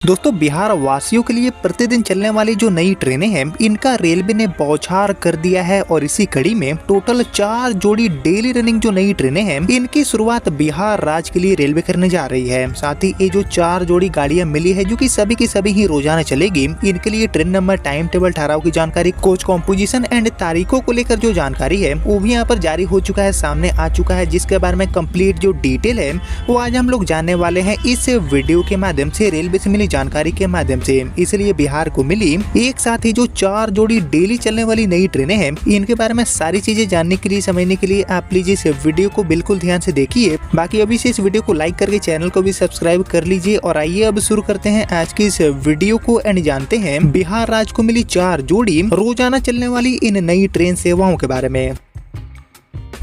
दोस्तों बिहार वासियों के लिए प्रतिदिन चलने वाली जो नई ट्रेनें हैं इनका रेलवे ने बौछार कर दिया है और इसी कड़ी में टोटल 4 जोड़ी डेली रनिंग जो नई ट्रेनें हैं इनकी शुरुआत बिहार राज्य के लिए रेलवे करने जा रही है। साथ ही ये जो 4 जोड़ी गाड़ियां मिली है जो कि सभी की सभी ही रोजाना चलेगी, इनके लिए ट्रेन नंबर, टाइम टेबल, ठहराव की जानकारी, कोच कॉम्पोजिशन एंड तारीखों को लेकर जो जानकारी है वो भी यहाँ पर जारी हो चुका है, सामने आ चुका है, जिसके बारे में कंप्लीट जो डिटेल है वो आज हम लोग जानने वाले हैं इस वीडियो के माध्यम से, रेलवे से मिली जानकारी के माध्यम से। इसलिए बिहार को मिली एक साथ ही जो 4 जोड़ी डेली चलने वाली नई ट्रेनें हैं इनके बारे में सारी चीजें जानने के लिए, समझने के लिए आप प्लीज इस वीडियो को बिल्कुल ध्यान से देखिए। बाकी अभी से इस वीडियो को लाइक करके चैनल को भी सब्सक्राइब कर लीजिए। और आइए अब शुरू करते हैं आज की इस वीडियो को एंड जानते हैं बिहार राज्य को मिली 4 जोड़ी रोजाना चलने वाली इन नई ट्रेन सेवाओं के बारे में।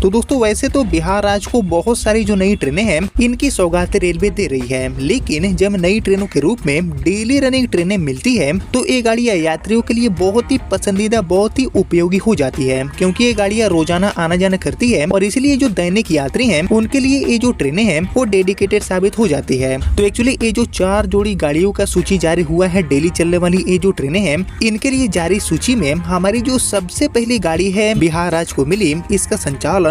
तो दोस्तों वैसे तो बिहार राज्य को बहुत सारी जो नई ट्रेनें हैं इनकी सौगातें रेलवे दे रही है, लेकिन जब नई ट्रेनों के रूप में डेली रनिंग ट्रेनें मिलती है तो ये गाड़ियां यात्रियों के लिए बहुत ही पसंदीदा, बहुत ही उपयोगी हो जाती है, क्योंकि ये गाड़ियां रोजाना आना जाना करती है और इसलिए जो दैनिक यात्री हैं उनके लिए ये जो ट्रेनें हैं वो डेडिकेटेड साबित हो जाती है। तो एक्चुअली ये जो 4 जोड़ी गाड़ियों का सूची जारी हुआ है डेली चलने वाली ये जो ट्रेनें हैं इनके लिए जारी सूची में हमारी जो सबसे पहली गाड़ी है बिहार राज्य को मिली, इसका संचालन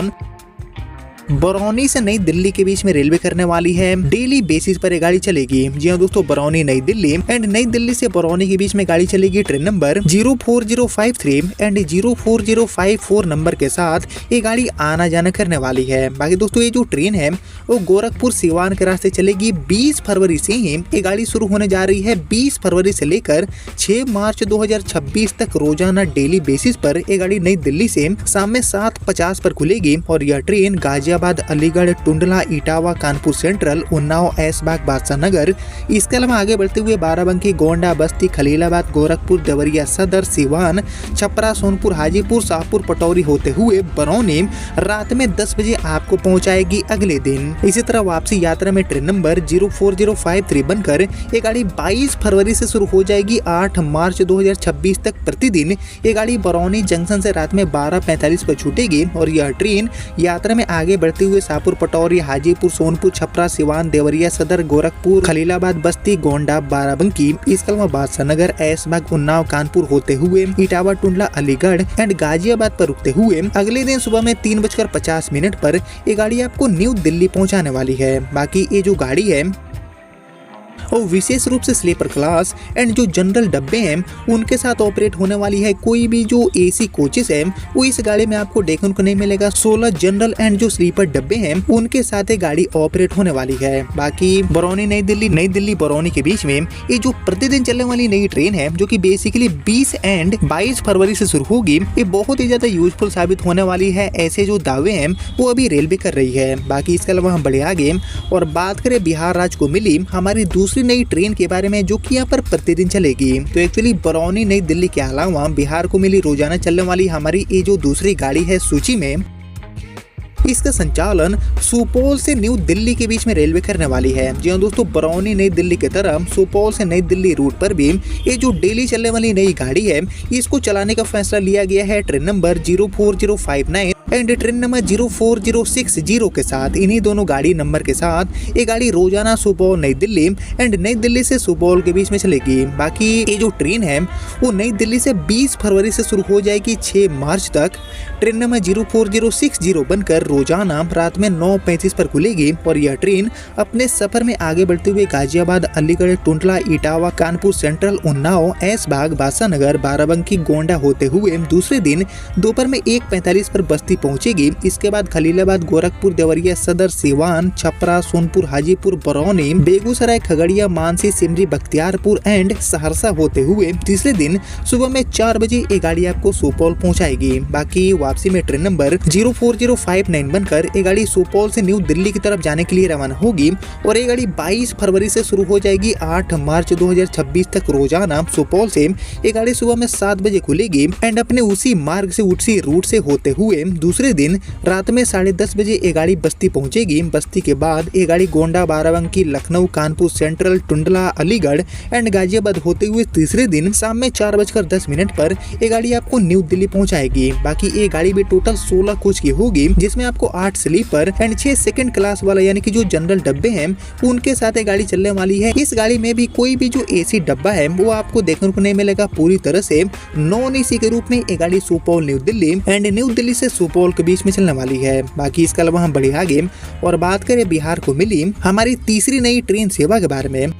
बरौनी से नई दिल्ली के बीच में रेलवे करने वाली है। डेली बेसिस पर ये गाड़ी चलेगी। जी हाँ दोस्तों, बरौनी नई दिल्ली एंड नई दिल्ली से बरौनी के बीच में गाड़ी चलेगी। ट्रेन नंबर 04053 एंड 04054 नंबर के साथ ये गाड़ी आना जाना करने वाली है। बाकी दोस्तों ये जो ट्रेन है वो गोरखपुर सिवान के रास्ते चलेगी। 20 फरवरी से ही ये गाड़ी शुरू होने जा रही है। 20 फरवरी से लेकर 6 मार्च 2026 तक रोजाना डेली बेसिस पर ये गाड़ी नई दिल्ली से शाम में 7:50 पर खुलेगी और यह ट्रेन गाजियाबाद, अलीगढ़, टुंडला, इटावा, कानपुर सेंट्रल, उन्नाव, ऐशबाग, बादशाह नगर, इसके अलावा आगे बढ़ते हुए बाराबंकी, गोंडा, बस्ती, खलीलाबाद, गोरखपुर, देवरिया सदर, सिवान, छपरा, सोनपुर, हाजीपुर, शाहपुर, पटौरी होते हुए बरौनी रात में 10 बजे आपको पहुंचाएगी अगले दिन। इसी तरह वापसी यात्रा में ट्रेन नंबर 04053 बनकर ये गाड़ी 22 फरवरी से शुरू हो जाएगी। 8 मार्च 2026 तक प्रतिदिन ये गाड़ी बरौनी जंक्शन से रात में 12:45 पर छूटेगी और यह ट्रेन यात्रा में आगे बढ़ते हुए शाहपुर, पटौरी, हाजीपुर, सोनपुर, छपरा, सिवान, देवरिया सदर, गोरखपुर, खलीलाबाद, बस्ती, गोंडा, बाराबंकी, इसके अलावा बादशाह नगर, ऐशबाग, उन्नाव, कानपुर होते हुए इटावा, टुंडला, अलीगढ़ एंड गाजियाबाद पर रुकते हुए अगले दिन सुबह में 3:50 पर ये गाड़ी आपको न्यू दिल्ली पहुंचाने वाली है। बाकी ये जो गाड़ी है और विशेष रूप से स्लीपर क्लास एंड जो जनरल डब्बे हैं उनके साथ ऑपरेट होने वाली है। कोई भी जो एसी कोचेस हैं वो इस गाड़ी में आपको देखने को नहीं मिलेगा। 16 जनरल एंड जो स्लीपर डब्बे हैं उनके साथ ये गाड़ी ऑपरेट होने वाली है। बाकी बरौनी नई दिल्ली बरौनी के बीच में ये जो प्रतिदिन चलने वाली नई ट्रेन है जो कि बेसिकली 20 एंड 22 फरवरी से शुरू होगी, ये बहुत ही ज्यादा यूजफुल साबित होने वाली है। ऐसे जो दावे हैं वो अभी रेलवे कर रही है। बाकी इसके अलावा हम बढ़े आगे और बात करें बिहार राज्य को मिली हमारी दूसरी नई ट्रेन के बारे में जो कि यहाँ पर प्रतिदिन चलेगी। तो एक्चुअली बरौनी नई दिल्ली के अलावा बिहार को मिली रोजाना चलने वाली हमारी ये जो दूसरी गाड़ी है सूची में, इसका संचालन सुपौल से न्यू दिल्ली के बीच में रेलवे करने वाली है। जी हाँ दोस्तों, बरौनी नई दिल्ली की तरफ सुपौल से नई दिल्ली रूट पर भी ये जो डेली चलने वाली नई गाड़ी है इसको चलाने का फैसला लिया गया है। Train number 04059 and train number 04060 के साथ, इन्हीं दोनों गाड़ी नंबर के साथ ये गाड़ी रोजाना सुपौल नई दिल्ली एंड नई दिल्ली से सुपौल के बीच में चलेगी। बाकी ये जो ट्रेन है वो नई दिल्ली से 20 फरवरी से शुरू हो जाएगी 6 मार्च तक। ट्रेन नंबर 04060 बनकर रोजाना रात में 9:35 पर खुलेगी और यह ट्रेन अपने सफर में आगे बढ़ते हुए गाजियाबाद, अलीगढ़, टुंडला, इटावा, कानपुर सेंट्रल, उन्नाव, ऐशबाग, बादशाह नगर, बाराबंकी, गोंडा होते हुए दूसरे दिन दोपहर में 1:45 पर बस्ती पहुंचेगी। इसके बाद खलीलाबाद, गोरखपुर, देवरिया सदर, सिवान, छपरा, सोनपुर, हाजीपुर, बरौनी, बेगूसराय, खगड़िया, मानसी, सिमरी, बख्तियारपुर एंड सहरसा होते हुए तीसरे दिन सुबह में 4 बजे ये गाड़ी आपको सुपौल पहुंचाएगी। बाकी वापसी में ट्रेन नंबर 04059 बनकर ये गाड़ी सुपौल से न्यू दिल्ली की तरफ जाने के लिए रवाना होगी और ये गाड़ी 22 फरवरी से शुरू हो जाएगी। 8 मार्च 2026 तक रोजाना सुपौल से ये गाड़ी सुबह में 7 बजे खुलेगी एंड अपने उसी मार्ग से, उसी रूट से होते हुए दूसरे दिन रात में 10:30 बजे ये गाड़ी बस्ती पहुंचेगी। बस्ती के बाद ये गाड़ी गोंडा, बाराबंकी, लखनऊ, कानपुर सेंट्रल, टुंडला, अलीगढ़ एंड गाजियाबाद होते हुए तीसरे दिन शाम में 4:10 पर ये गाड़ी आपको न्यू दिल्ली पहुंचाएगी। बाकी ये गाड़ी भी टोटल 16 कोच की होगी जिसमें आप आपको 8 स्लीपर एंड 6 सेकंड क्लास वाला यानी कि जो जनरल डब्बे हैं उनके साथ ये गाड़ी चलने वाली है। इस गाड़ी में भी कोई भी जो एसी डब्बा है वो आपको देखने को नहीं मिलेगा। पूरी तरह से नॉन एसी के रूप में ये गाड़ी Supaul new Delhi and new Delhi से सुपौल के बीच में चलने वाली है। बाकी इसके अलावा हम बढ़िया आगे और बात करें बिहार को मिली हमारी तीसरी नई ट्रेन सेवा के बारे में।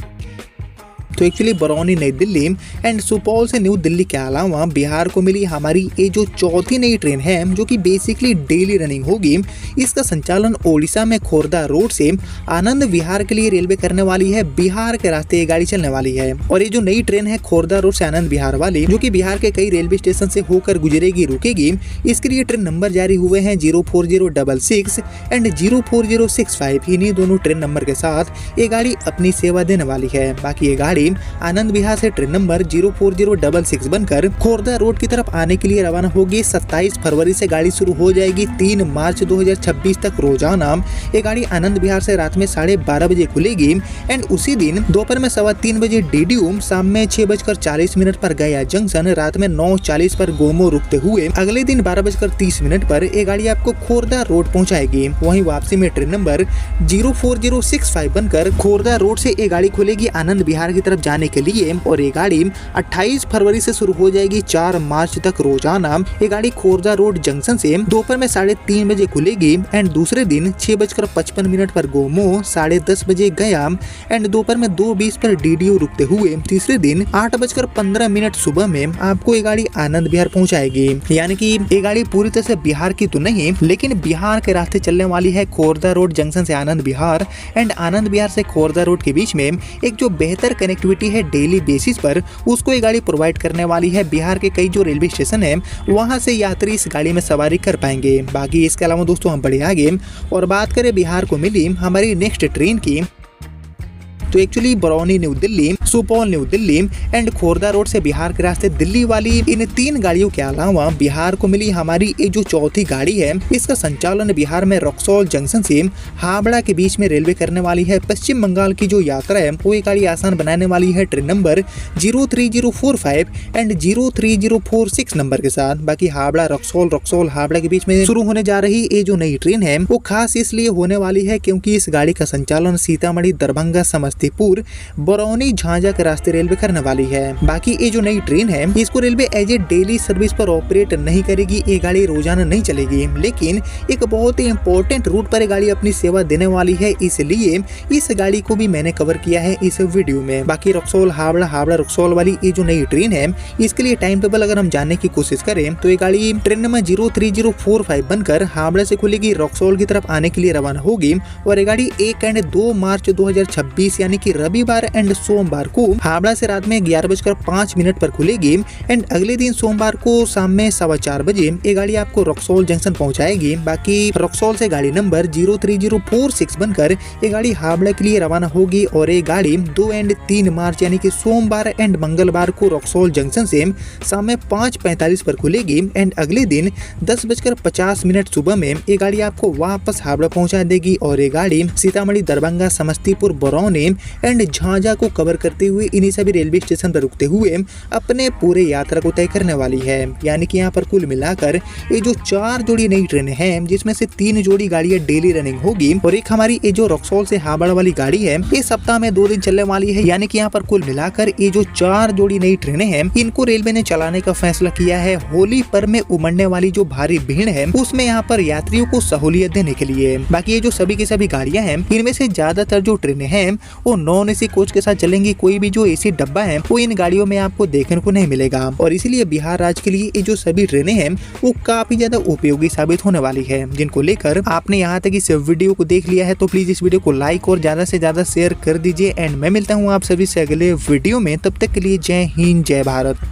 तो एक्चुअली बरौनी नई दिल्ली एंड सुपौल से न्यू दिल्ली के अलावा बिहार को मिली हमारी ये जो चौथी नई ट्रेन है जो कि बेसिकली डेली रनिंग होगी। इसका संचालन ओडिशा में खोर्धा रोड से आनंद विहार के लिए रेलवे करने वाली है। बिहार के रास्ते ये गाड़ी चलने वाली है और ये जो नई ट्रेन है खोर्धा रोड से आनंद विहार वाली जो कि बिहार के कई रेलवे स्टेशन से होकर गुजरेगी रुकेगी। इसके लिए ट्रेन नंबर जारी हुए हैं 04066 एंड 04065। इन्हीं दोनों ट्रेन नंबर के साथ ये गाड़ी अपनी सेवा देने वाली है। बाकी ये गाड़ी आनंद विहार से ट्रेन नंबर 04066 बनकर खोर्धा रोड की तरफ आने के लिए रवाना होगी। 27 फरवरी से गाड़ी शुरू हो जाएगी। 3 मार्च 2026 तक रोजाना ये गाड़ी आनंद विहार से रात में 12:30 बजे खुलेगी एंड उसी दिन दोपहर में 3:15 बजे डीडीयू, शाम में 6:40 पर गया जंक्शन, रात में 9:40 पर गोमो रुकते हुए अगले दिन 12:30 पर ये गाड़ी आपको खोर्धा रोड पहुंचाएगी। वहीं वापसी में ट्रेन नंबर 04065 बनकर खोर्धा रोड से ये गाड़ी खुलेगी आनंद विहार की तरफ जाने के लिए और ये गाड़ी 28 फरवरी से शुरू हो जाएगी। 4 मार्च तक रोजाना ये गाड़ी खोर्धा रोड जंक्शन से दोपहर में 3:30 बजे खुलेगी एंड दूसरे दिन 6:55 पर गोमो, 10:30 बजे गया एंड दोपहर में 2:20 पर डीडीयू रुकते हुए तीसरे दिन 8:15 सुबह में आपको ये गाड़ी आनंद विहार पहुंचाएगी। यानी कि ये गाड़ी पूरी तरह से बिहार की तो नहीं लेकिन बिहार के रास्ते चलने वाली है। खोर्धा रोड जंक्शन से आनंद विहार एंड आनंद विहार से खोर्धा रोड के बीच में एक जो बेहतर कनेक्टिविटी है डेली बेसिस पर उसको ये गाड़ी प्रोवाइड करने वाली है। बिहार के कई जो रेलवे स्टेशन है वहां से यात्री इस गाड़ी में सवारी कर पाएंगे। बाकी इसके अलावा दोस्तों हम बढ़े आगे और बात करें बिहार को मिली हमारी नेक्स्ट ट्रेन की। तो actually Barauni new Delhi, Supaul new Delhi and Khordha road से बिहार के रास्ते दिल्ली वाली इन 3 गाड़ियों के अलावा बिहार को मिली हमारी ये जो चौथी गाड़ी है इसका संचालन बिहार में रक्सौल जंक्शन से हावड़ा के बीच में रेलवे करने वाली है। पश्चिम बंगाल की जो यात्रा है वो ये गाड़ी आसान बनाने वाली है। ट्रेन नंबर 03045 एंड 03046 नंबर के साथ। बाकी हावड़ा रक्सौल हावड़ा के बीच में शुरू होने जा रही ये जो नई ट्रेन है वो खास इसलिए होने वाली है क्योंकि इस गाड़ी का संचालन सीतामढ़ी, दरभंगा, समस्तीपुर, बरौनी, झांझा के रास्ते रेलवे करने वाली है। बाकी ये जो नई ट्रेन है इसको railway as a daily service पर ऑपरेट नहीं करेगी। ये गाड़ी रोजाना नहीं चलेगी लेकिन एक बहुत ही इंपॉर्टेंट रूट पर ये गाड़ी अपनी सेवा देने वाली है, इसलिए इस गाड़ी को भी मैंने कवर किया है इस वीडियो में। बाकी रक्सौल हावड़ा रक्सौल वाली ये जो नई ट्रेन है इसके लिए टाइम टेबल अगर हम जानने की कोशिश करें तो ये गाड़ी ट्रेन नंबर 03045 बनकर हावड़ा से खुलेगी, रक्सौल की तरफ आने के लिए रवाना होगी और ये गाड़ी 1 एंड 2 मार्च 2026 यानी कि रविवार एंड सोमवार को हावड़ा से रात में 11:05 पर खुलेगी एंड अगले दिन सोमवार को शाम में 4:15 बजे ये गाड़ी आपको रक्सौल जंक्शन पहुंचाएगी। बाकी रक्सौल से गाड़ी नंबर 03046 बनकर ये गाड़ी हावड़ा के लिए रवाना होगी और ये गाड़ी 2 एंड 3 मार्च यानी कि सोमवार एंड मंगलवार को रक्सौल जंक्शन से शाम में 5:45 पर खुलेगी एंड अगले दिन 10:50 सुबह में ये गाड़ी आपको वापस हावड़ा पहुंचा देगी और ये गाड़ी सीतामढ़ी, दरभंगा, समस्तीपुर, बरौनी एंड झांझा को कवर करते हुए इन्हीं सभी रेलवे स्टेशन पर रुकते हुए अपने पूरे यात्रा को तय करने वाली है। यानी कि यहाँ पर कुल मिलाकर ये जो 4 जोड़ी नई ट्रेनें हैं जिसमें से 3 जोड़ी गाड़ियां डेली रनिंग होगी और एक हमारी ये जो रक्सौल से हावड़ा वाली गाड़ी है ये सप्ताह में 2 दिन चलने वाली है। यानी कि यहाँ पर कुल मिलाकर ये जो 4 जोड़ी नई ट्रेनें हैं इनको रेलवे ने चलाने का फैसला किया है। होली पर्व में उमड़ने वाली जो भारी भीड़ है उसमें यहाँ पर यात्रियों को सहूलियत देने के लिए। बाकी ये जो सभी की सभी गाड़ियां हैं इनमें से ज्यादातर जो ट्रेनें हैं वो नॉन एसी कोच के साथ चलेंगी। कोई भी जो एसी डब्बा है वो इन गाड़ियों में आपको देखने को नहीं मिलेगा और इसीलिए बिहार राज्य के लिए ये जो सभी ट्रेनें हैं वो काफी ज्यादा उपयोगी साबित होने वाली है। जिनको लेकर आपने यहाँ तक इस वीडियो को देख लिया है तो प्लीज इस वीडियो को लाइक और ज्यादा से ज्यादा शेयर कर दीजिए एंड मैं मिलता हूँ आप सभी से अगले वीडियो में। तब तक के लिए जय हिंद, जय भारत।